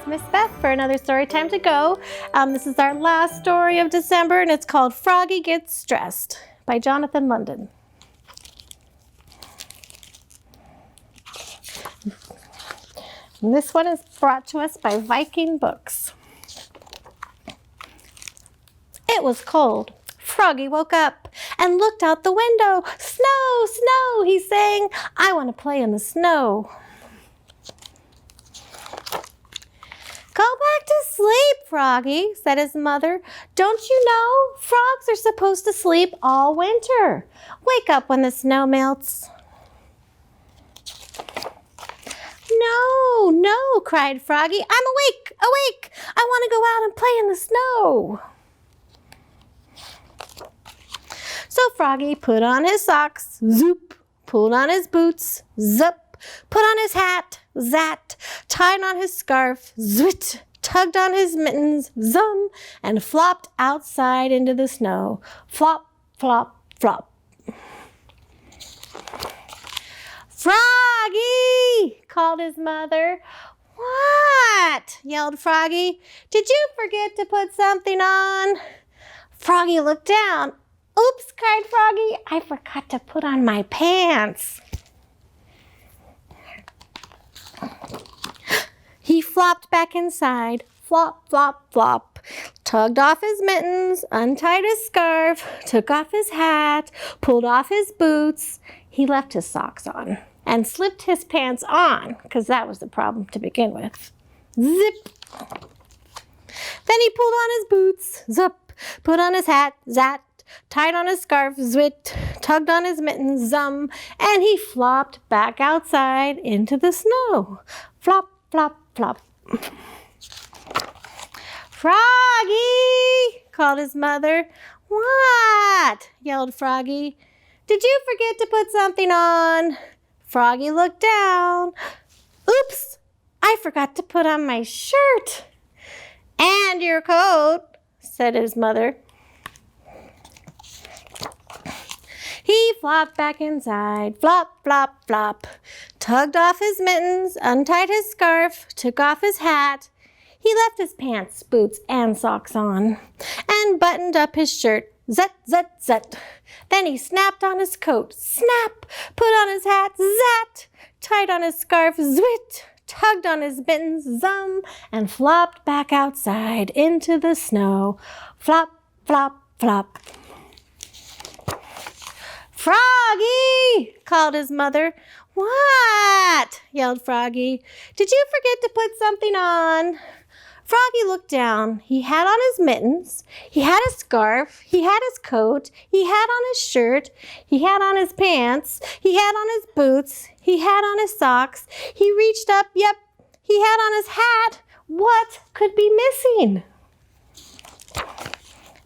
Miss Beth for another story time to go. This is our last story of December, and it's called Froggy Gets Dressed by Jonathan London. And this one is brought to us by Viking Books. It was cold. Froggy woke up and looked out the window. Snow, snow, he sang. I want to play in the snow. Go back to sleep, Froggy, said his mother. Don't you know? Frogs are supposed to sleep all winter. Wake up when the snow melts. No, no, cried Froggy. I'm awake, awake. I want to go out and play in the snow. So Froggy put on his socks, zoop, pulled on his boots, zup, put on his hat, zat, tied on his scarf, zwit, tugged on his mittens, zum, and flopped outside into the snow. Flop, flop, flop. Froggy, called his mother. What? Yelled Froggy. Did you forget to put something on? Froggy looked down. Oops, cried Froggy. I forgot to put on my pants. He flopped back inside. Flop, flop, flop. Tugged off his mittens, untied his scarf, took off his hat, pulled off his boots. He left his socks on and slipped his pants on, because that was the problem to begin with. Zip. Then he pulled on his boots, zup, put on his hat, zat, tied on his scarf, zwit, tugged on his mittens, zum, and he flopped back outside into the snow. Flop, flop, flop. Froggy, called his mother. What? Yelled Froggy. Did you forget to put something on? Froggy looked down. Oops, I forgot to put on my shirt. And your coat, said his mother. He flopped back inside, flop, flop, flop, tugged off his mittens, untied his scarf, took off his hat. He left his pants, boots, and socks on, and buttoned up his shirt, zut, zut, zut. Then he snapped on his coat, snap, put on his hat, zat, tied on his scarf, zwit, tugged on his mittens, zum, and flopped back outside into the snow, flop, flop, flop. Froggy, called his mother. What? Yelled Froggy. Did you forget to put something on? Froggy looked down. He had on his mittens. He had a scarf. He had his coat. He had on his shirt. He had on his pants. He had on his boots. He had on his socks. He reached up. Yep, he had on his hat. What could be missing?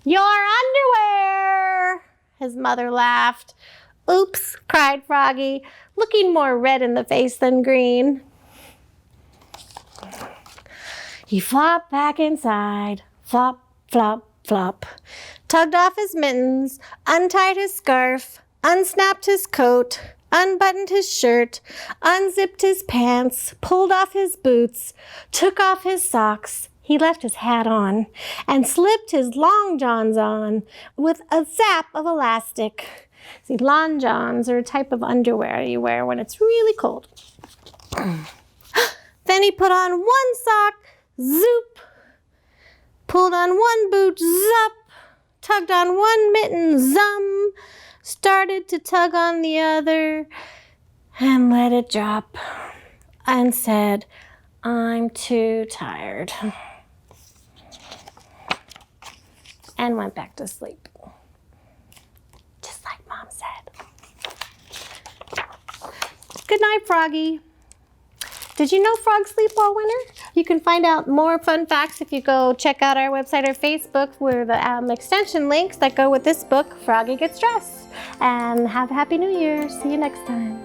Your underwear, his mother laughed. Oops, cried Froggy, looking more red in the face than green. He flopped back inside, flop, flop, flop, tugged off his mittens, untied his scarf, unsnapped his coat, unbuttoned his shirt, unzipped his pants, pulled off his boots, took off his socks. He left his hat on and slipped his long johns on with a zap of elastic. See, long johns are a type of underwear you wear when it's really cold. Then he put on one sock, zoop, pulled on one boot, zup, tugged on one mitten, zum, started to tug on the other, and let it drop, and said, I'm too tired, and went back to sleep. Just like Mom said. Good night, Froggy. Did you know frogs sleep all winter? You can find out more fun facts if you go check out our website or Facebook, where the extension links that go with this book, Froggy Gets Dressed. And have a happy New Year. See you next time.